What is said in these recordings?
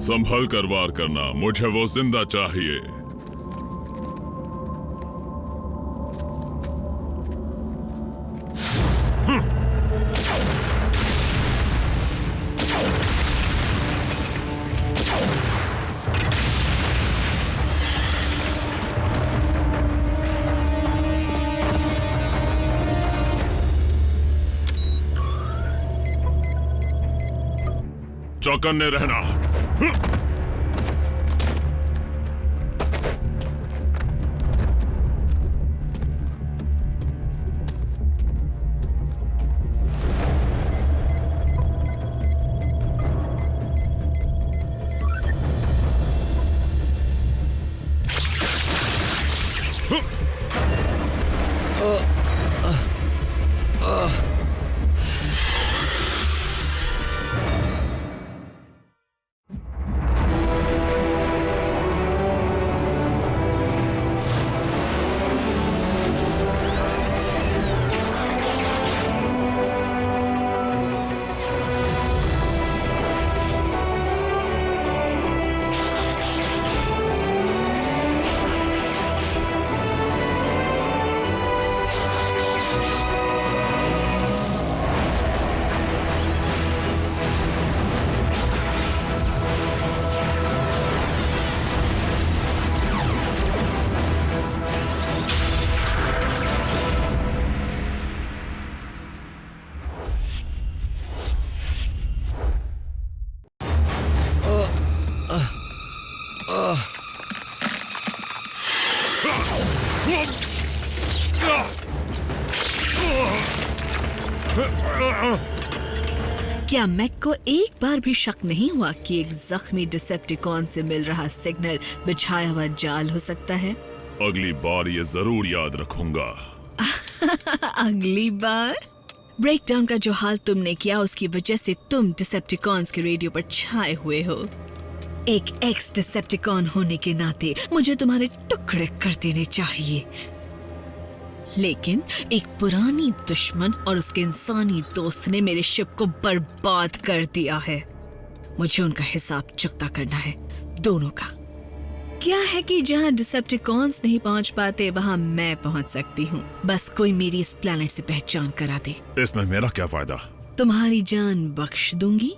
संभल कर वार करना, मुझे वो जिंदा चाहिए। चौकन्ने रहना। क्या मैक को एक बार भी शक नहीं हुआ कि एक जख्मी डिसेप्टिकॉन से मिल रहा सिग्नल बिछाया हुआ जाल हो सकता है? अगली बार ये जरूर याद रखूंगा। अगली बार? ब्रेकडाउन का जो हाल तुमने किया उसकी वजह से तुम डिसेप्टिकॉन्स के रेडियो पर छाए हुए हो। एक एक्स डिसेप्टिकॉन होने के नाते मुझे तुम्हारे टुकड़े कर देने चाहिए, लेकिन एक पुरानी दुश्मन और उसके इंसानी दोस्त ने मेरे शिप को बर्बाद कर दिया है। मुझे उनका हिसाब चुकता करना है, दोनों का। क्या है कि जहाँ डिसेप्टिकॉन्स नहीं पहुँच पाते वहाँ मैं पहुँच सकती हूँ। बस कोई मेरी इस प्लेनेट से पहचान करा दे। इसमें मेरा क्या फायदा? तुम्हारी जान बख्श दूंगी।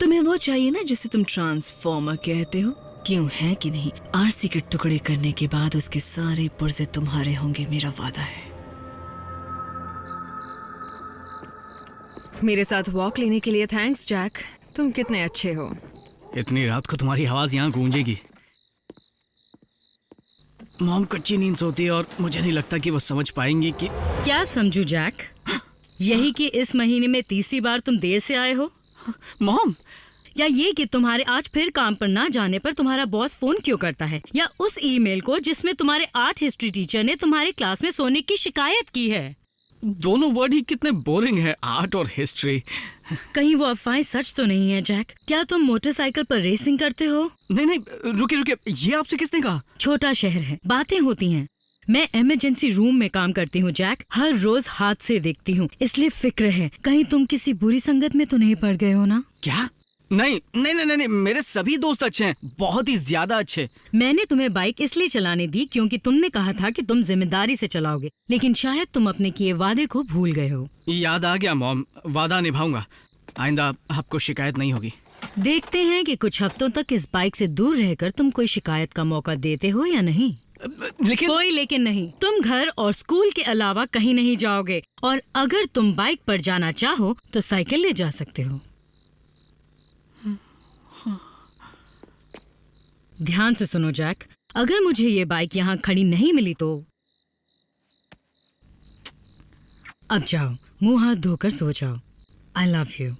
तुम्हें वो चाहिए ना जिसे तुम ट्रांसफॉर्मर कहते हो, क्यों है कि नहीं? आरसी के टुकड़े करने के बाद उसके सारे पुर्जे तुम्हारे होंगे, मेरा वादा है। मेरे साथ वॉक लेने के लिए थैंक्स जैक, तुम कितने अच्छे हो। इतनी रात को तुम्हारी आवाज यहाँ गूंजेगी। मॉम कच्ची नींद सोती है और मुझे नहीं लगता कि वो समझ पाएंगी कि क्या समझू जैक, यही कि इस महीने में तीसरी बार तुम देर से आए हो, मॉम, या ये कि तुम्हारे आज फिर काम पर ना जाने पर तुम्हारा बॉस फोन क्यों करता है, या उस ईमेल को जिसमें तुम्हारे आर्ट हिस्ट्री टीचर ने तुम्हारे क्लास में सोने की शिकायत की है। दोनों वर्ड ही कितने बोरिंग है, आर्ट और हिस्ट्री। कहीं वो अफवाहें सच तो नहीं है जैक? क्या तुम मोटरसाइकिल पर रेसिंग करते हो? नहीं, रुकिए, ये आपसे किसने कहा? छोटा शहर है, बातें होती हैं। मैं इमरजेंसी रूम में काम करती हूँ जैक, हर रोज हादसे देखती हूँ, इसलिए फिक्र है कहीं तुम किसी बुरी संगत में तो नहीं पड़ गए हो ना? क्या? नहीं, मेरे सभी दोस्त अच्छे हैं, बहुत ही ज्यादा अच्छे। मैंने तुम्हें बाइक इसलिए चलाने दी क्योंकि तुमने कहा था कि तुम जिम्मेदारी से चलाओगे, लेकिन शायद तुम अपने किए वादे को भूल गए हो। याद आ गया मॉम, वादा निभाऊंगा, आइंदा आपको शिकायत नहीं होगी। देखते हैं कि कुछ हफ्तों तक इस बाइक से दूर रहकर तुम कोई शिकायत का मौका देते हो या नहीं। लेकिन कोई लेकिन नहीं, तुम घर और स्कूल के अलावा कहीं नहीं जाओगे, और अगर तुम बाइक पर जाना चाहो तो साइकिल ले जा सकते हो। ध्यान से सुनो जैक, अगर मुझे ये बाइक यहाँ खड़ी नहीं मिली तो अब जाओ, मुंह हाथ धोकर सो जाओ। I love you.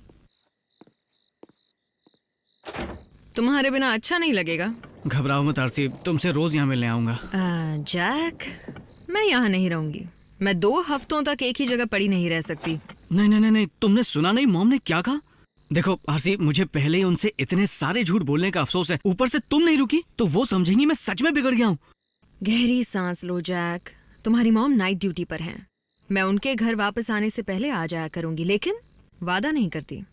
तुम्हारे बिना अच्छा नहीं लगेगा। घबराओ मत आरसी, तुमसे रोज यहाँ मिलने आऊंगा। जैक, मैं यहाँ नहीं रहूंगी। मैं 2 हफ्तों तक एक ही जगह पड़ी नहीं रह सकती। नहीं, तुमने सुना नहीं मॉम ने क्या कहा? देखो आरसी, मुझे पहले ही उनसे इतने सारे झूठ बोलने का अफसोस है, ऊपर से तुम नहीं रुकी तो वो समझेंगी मैं सच में बिगड़ गया हूँ। गहरी सांस लो जैक, तुम्हारी मॉम नाइट ड्यूटी पर हैं। मैं उनके घर वापस आने से पहले आ जाया करूंगी, लेकिन वादा नहीं करती।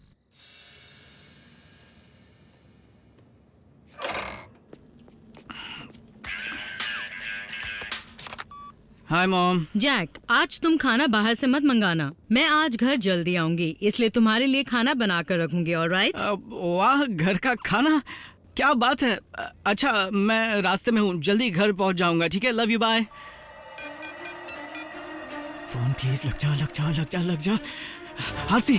Hi mom. जैक, आज तुम खाना बाहर से मत मंगाना। मैं आज घर जल्दी आऊंगी, इसलिए तुम्हारे लिए खाना बना कर रखूंगी। ऑलराइट? वाह, घर का खाना, क्या बात है। अच्छा, मैं रास्ते में हूँ, जल्दी घर पहुँच जाऊंगा। ठीक है, love you, bye. Phone please, लग जा लग जा लग जा लग जा। आरसी,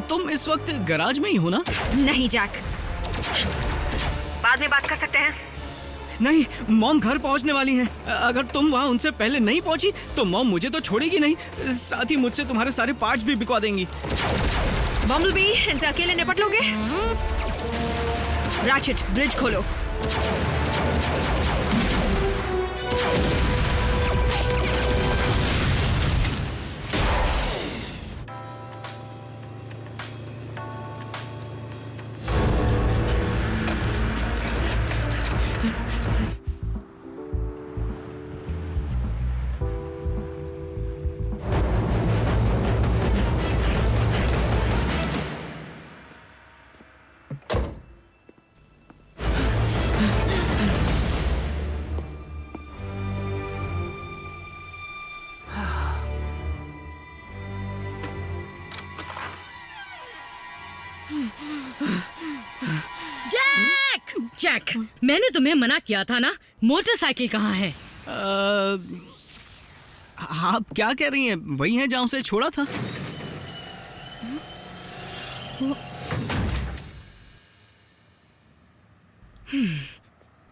तुम इस वक्त गैराज में ही हो ना? नहीं जैक, बाद में बात कर सकते हैं। नहीं, मॉम घर पहुंचने वाली हैं। अगर तुम वहां उनसे पहले नहीं पहुंची तो मॉम मुझे तो छोड़ेगी नहीं, साथ ही मुझसे तुम्हारे सारे पार्ट्स भी बिकवा देंगी। बम्बलबी, इनसे अकेले निपट लोगे? रैचेट, ब्रिज खोलो। जैक, मैंने तुम्हें मना किया था ना। मोटरसाइकिल कहाँ है? आप क्या कह रही हैं? वही है जहाँ से छोड़ा था।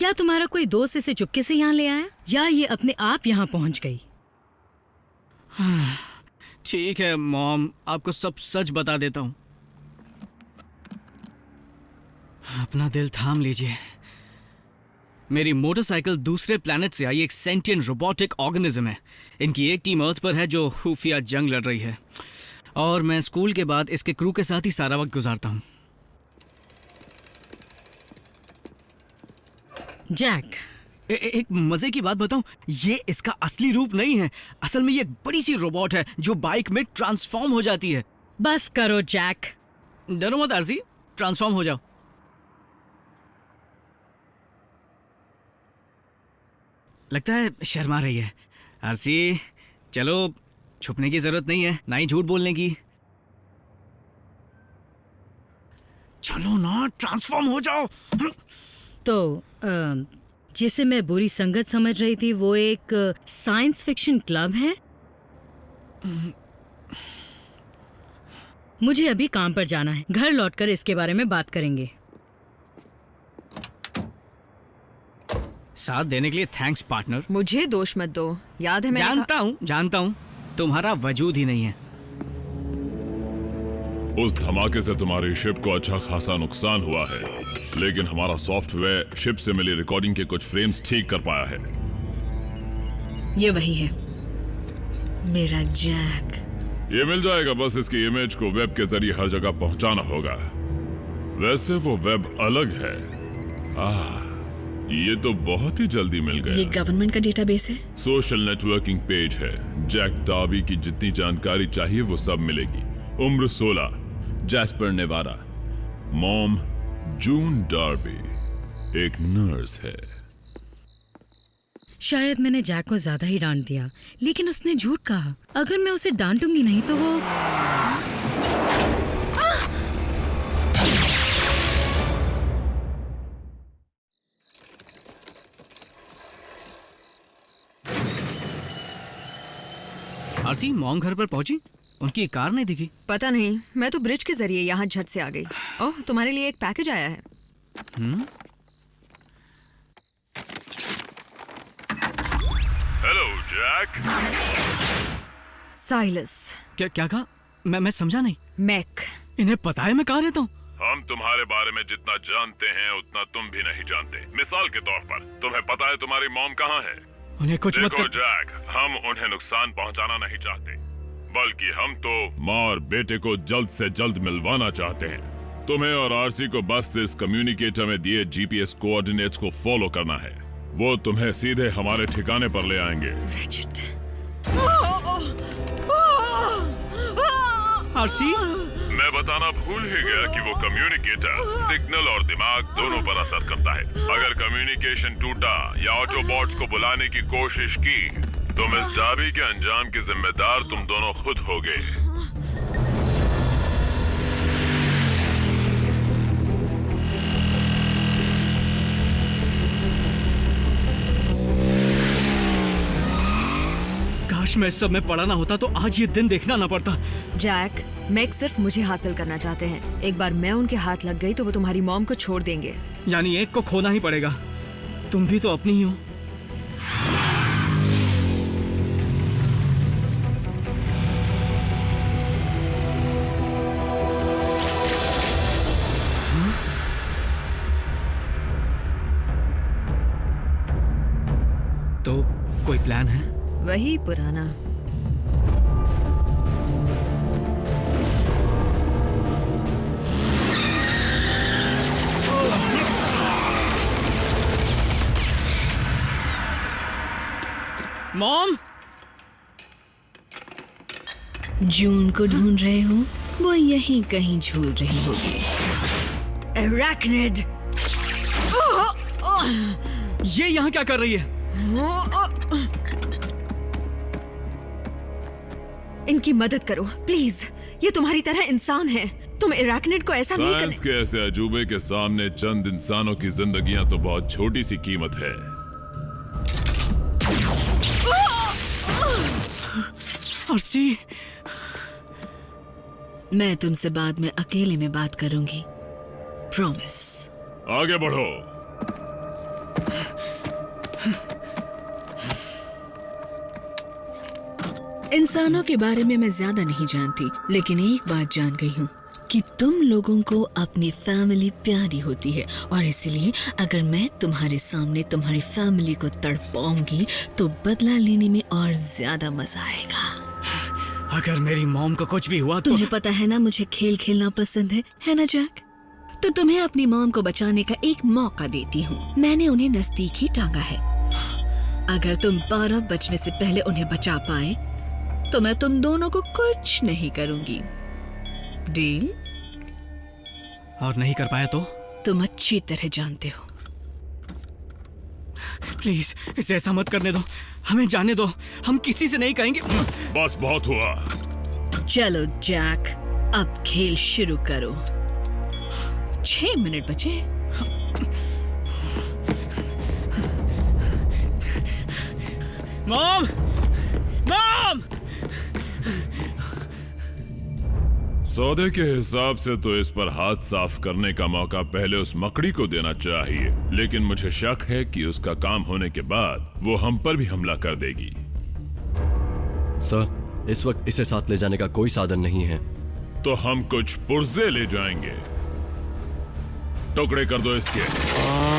क्या तुम्हारा कोई दोस्त इसे चुपके से यहाँ ले आया, या ये अपने आप यहाँ पहुँच गई? ठीक है मॉम, आपको सब सच बता देता हूँ। अपना दिल थाम लीजिए। मेरी मोटरसाइकिल दूसरे प्लैनेट से आई एक सेंटिएंट रोबोटिक ऑर्गेनिज्म है। इनकी एक टीम अर्थ पर है जो खुफिया जंग लड़ रही है, और मैं स्कूल के बाद इसके क्रू के साथ ही सारा वक्त गुजारता हूँ। जैक, एक मजे की बात बताऊं, ये इसका असली रूप नहीं है। असल में ये एक बड़ी सी रोबोट है जो बाइक में ट्रांसफॉर्म हो जाती है। बस करो जैक। डरो मत आरसी, ट्रांसफॉर्म हो जाओ। लगता है शर्मा रही है। आरसी, चलो, छुपने की जरूरत नहीं है, ना ही झूठ बोलने की। चलो ना, ट्रांसफॉर्म हो जाओ। तो जिसे मैं बुरी संगत समझ रही थी, वो एक साइंस फिक्शन क्लब है। मुझे अभी काम पर जाना है, घर लौटकर इसके बारे में बात करेंगे। साथ देने के लिए थैंक्स पार्टनर। मुझे दोष मत दो, याद है मैंने जानता हूँ, तुम्हारा वजूद ही नहीं है। उस धमाके से तुम्हारी शिप को अच्छा खासा नुकसान हुआ है, लेकिन हमारा सॉफ्टवेयर शिप से मिली रिकॉर्डिंग के कुछ फ्रेम्स ठीक कर पाया है। ये वही है, मेरा जैक। ये मिल जाएगा, बस इसकी इमेज को वेब के जरिए हर जगह पहुंचाना होगा। वैसे वो वेब अलग है। ये तो बहुत ही जल्दी मिल गया। ये गवर्नमेंट का डेटाबेस है। सोशल नेटवर्किंग पेज है। जैक डार्बी की जितनी जानकारी चाहिए वो सब मिलेगी। उम्र 16, जैस्पर नेवाडा। मॉम जून डार्बी, एक नर्स है। शायद मैंने जैक को ज्यादा ही डांट दिया, लेकिन उसने झूठ कहा। अगर मैं उसे डांटूंगी नहीं तो वो आरसी, मॉम घर पर पहुंची? उनकी कार नहीं दिखी। पता नहीं, मैं तो ब्रिज के जरिए यहाँ झट से आ गई। ओह, तुम्हारे लिए एक पैकेज आया है। Hello Jack. साइलस। क्या कहा? मैं समझा नहीं। मैक। इन्हें पता है मैं कहाँ रहता हूँ? हम तुम्हारे बारे में जितना जानते हैं उतना तुम भी नहीं जानते। मिसाल के तौर पर, तुम्हें पता है तुम्हारी मॉम कहाँ है? उन्हें कुछ मत देखो जैक, हम उन्हें नुकसान पहुंचाना नहीं चाहते, बल्कि हम तो माँ और बेटे को जल्द से जल्द मिलवाना चाहते हैं। तुम्हें और आरसी को बस इस कम्युनिकेटर में दिए जीपीएस कोऑर्डिनेट्स को फॉलो करना है। वो तुम्हें सीधे हमारे ठिकाने पर ले आएंगे। आरसी, मैं बताना भूल ही गया कि वो कम्युनिकेटर सिग्नल और दिमाग दोनों पर असर करता है। अगर कम्युनिकेशन टूटा या ऑटोबॉट्स को बुलाने की कोशिश की तुम इस डाबी के अंजाम के जिम्मेदार तुम दोनों खुद होगे। काश मैं इस सब में पड़ा ना होता तो आज ये दिन देखना ना पड़ता। जैक, मैक सिर्फ मुझे हासिल करना चाहते हैं। एक बार मैं उनके हाथ लग गई तो वो तुम्हारी मॉम को छोड़ देंगे। यानी एक को खोना ही पड़ेगा। तुम भी तो अपनी ही हो। तो कोई प्लान है? वही पुराना। मॉम, जून को ढूंढ रहे हो? वो यहीं कहीं झूल रही होगी। एराक्निड! ये यहाँ क्या कर रही है? इनकी मदद करो प्लीज। ये तुम्हारी तरह इंसान है। तुम एराक्निड को ऐसा नहीं साइंस करने। के ऐसे अजूबे के सामने चंद इंसानों की जिंदगियां तो बहुत छोटी सी कीमत है। आरसी, मैं तुमसे बाद में अकेले में बात करूंगी, प्रॉमिस। आगे बढ़ो। इंसानों के बारे में मैं ज्यादा नहीं जानती, लेकिन एक बात जान गई हूँ कि तुम लोगों को अपनी फैमिली प्यारी होती है, और इसलिए अगर मैं तुम्हारे सामने तुम्हारी फैमिली को तड़पाऊंगी तो बदला लेने में और ज्यादा मजा आएगा। अगर मेरी मॉम को कुछ भी हुआ तो तुम्हें पता है ना मुझे खेल खेलना पसंद है ना जैक? तो तुम्हें अपनी मॉम को बचाने का एक मौका देती हूँ। मैंने उन्हें नजदीक ही टांगा है। अगर तुम 12 बजने से पहले उन्हें बचा पाए तो मैं तुम दोनों को कुछ नहीं करूंगी। डील? और नहीं कर पाया तो? तुम अच्छी तरह जानते हो। प्लीज इसे ऐसा मत करने दो। हमें जाने दो। हम किसी से नहीं कहेंगे। बस बहुत हुआ। चलो जैक, अब खेल शुरू करो। 6 मिनट बचे। मॉम! मॉम! सौदे के हिसाब से तो इस पर हाथ साफ करने का मौका पहले उस मकड़ी को देना चाहिए, लेकिन मुझे शक है कि उसका काम होने के बाद वो हम पर भी हमला कर देगी। सर, इस वक्त इसे साथ ले जाने का कोई साधन नहीं है। तो हम कुछ पुर्जे ले जाएंगे। टुकड़े कर दो इसके।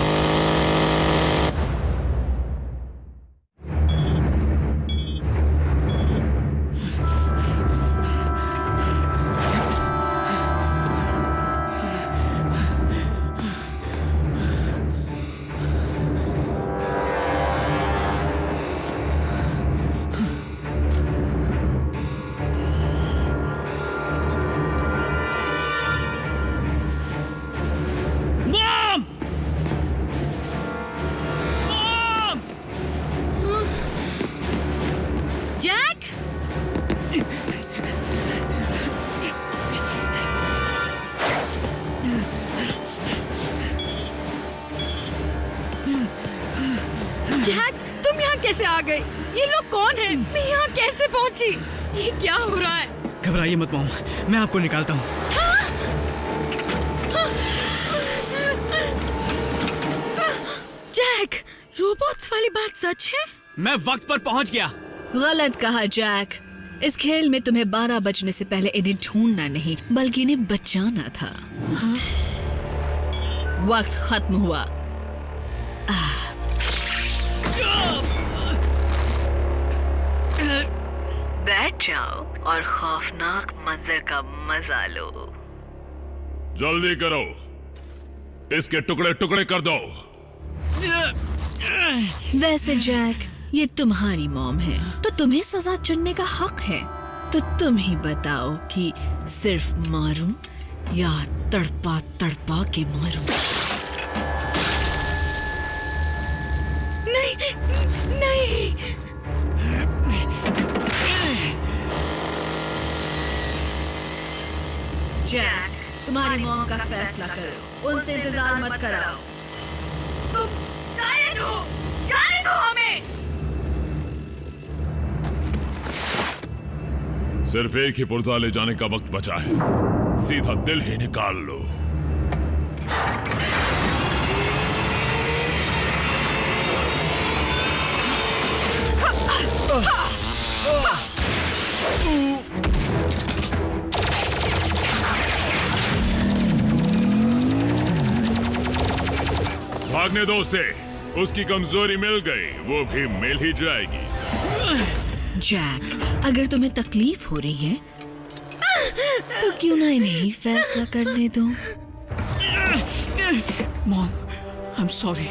जैक! जैक, तुम यहाँ कैसे आ गए? ये लोग कौन हैं? मैं यहाँ कैसे पहुँची? ये क्या हो रहा है? घबराइए मत मॉम, मैं आपको निकालता हूँ। जैक, रोबोट्स वाली बात सच है? मैं वक्त पर पहुँच गया। गलत कहा जैक। इस खेल में तुम्हें 12 बजने से पहले इन्हें ढूंढना नहीं बल्कि इन्हें बचाना था। वक्त खत्म हुआ। बैठ जाओ और खौफनाक मंजर का मजा लो। जल्दी करो, इसके टुकड़े टुकड़े कर दो। वैसे जैक, ये तुम्हारी मॉम है तो तुम्हें सजा चुनने का हक है। तो तुम ही बताओ कि सिर्फ मारूं या तड़पा तड़पा के मारूं? नहीं, नहीं। जैक, तुम्हारी मॉम का फैसला करो, उनसे इंतजार मत कराओ। तुम जाने दो हमें। सिर्फ एक ही पुर्जा ले जाने का वक्त बचा है, सीधा दिल ही निकाल लो। भागने दो उसे, उसकी कमजोरी मिल गई, वो भी मिल ही जाएगी। जैक, अगर तुम्हें तकलीफ हो रही है तो क्यों ना इन्हें फैसला करने दो। Mom, I am sorry.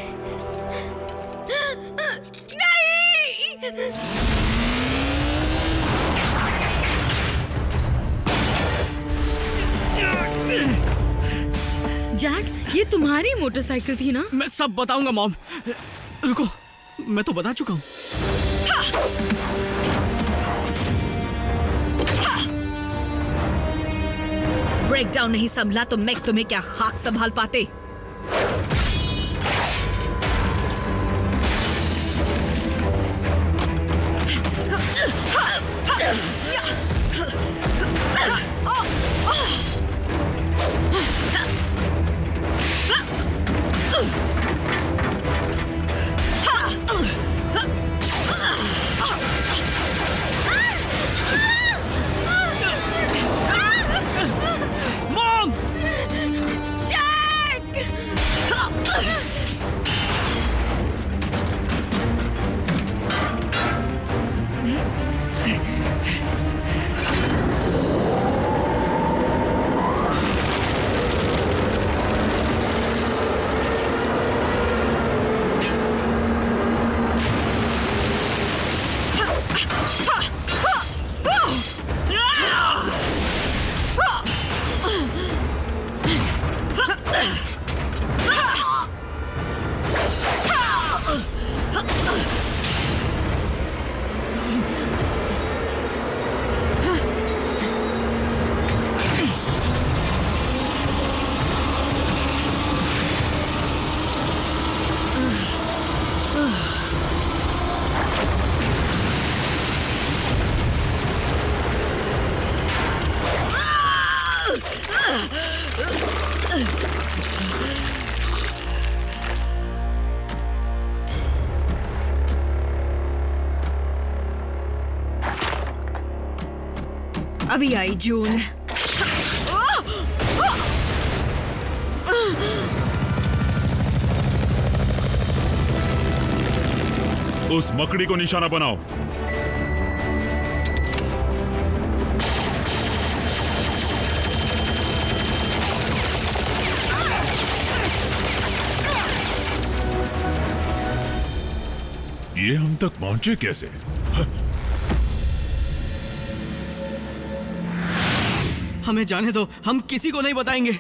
Jack, ये तुम्हारी मोटरसाइकिल थी ना? मैं सब बताऊंगा मॉम, रुको, मैं तो बता चुका हूँ। ब्रेकडाउन नहीं संभला तो मैं तुम्हें क्या खाक संभाल पाते। मॉम! अभी आई जून। उस मकड़ी को निशाना बनाओ। ये हम तक पहुंचे कैसे? हमें जाने दो, हम किसी को नहीं बताएंगे।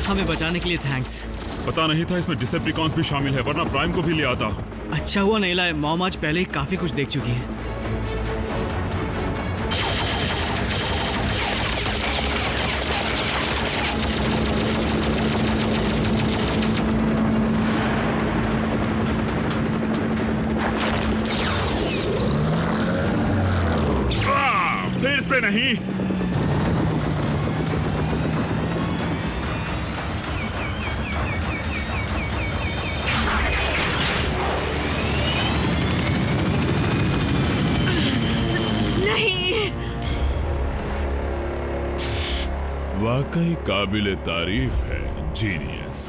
हमें बचाने के लिए थैंक्स। पता नहीं था इसमें डिसेप्टिकॉन्स भी शामिल है, वरना प्राइम को भी ले आता। अच्छा हुआ नहीं लाए, मॉम आज पहले ही काफी कुछ देख चुकी है। फिर से नहीं। नहीं, वाकई काबिले तारीफ है, जीनियस।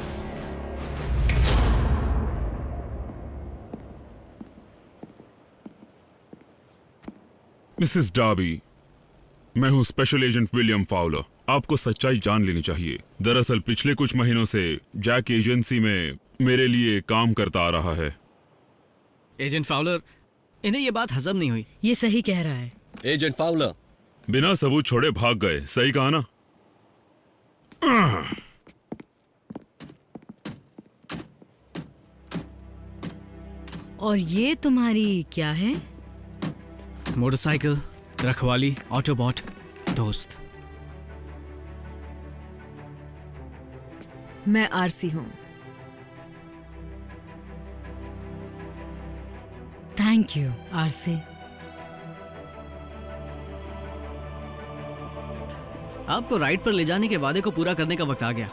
मिसेस डार्बी, मैं हूं स्पेशल एजेंट विलियम फाउलर। आपको सच्चाई जान लेनी चाहिए। दरअसल पिछले कुछ महीनों से जैक एजेंसी में मेरे लिए काम करता आ रहा है। एजेंट फाउलर, इन्हें ये बात हजम नहीं हुई। ये सही कह रहा है। एजेंट फाउलर, बिना सबूत छोड़े भाग गए, सही कहा ना? और ये तुम्हारी क्या है? मोटरसाइकिल, रखवाली, ऑटोबॉट, दोस्त। मैं आरसी हूँ। Thank you RC. आपको राइड पर ले जाने के वादे को पूरा करने का वक्त आ गया।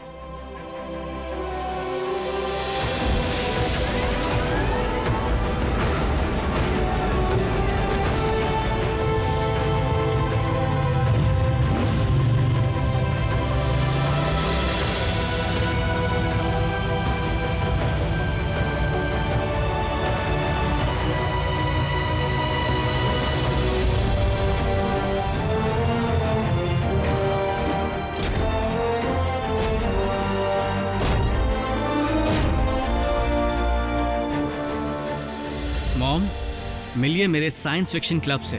मॉम, मिलिए मेरे साइंस फिक्शन क्लब से।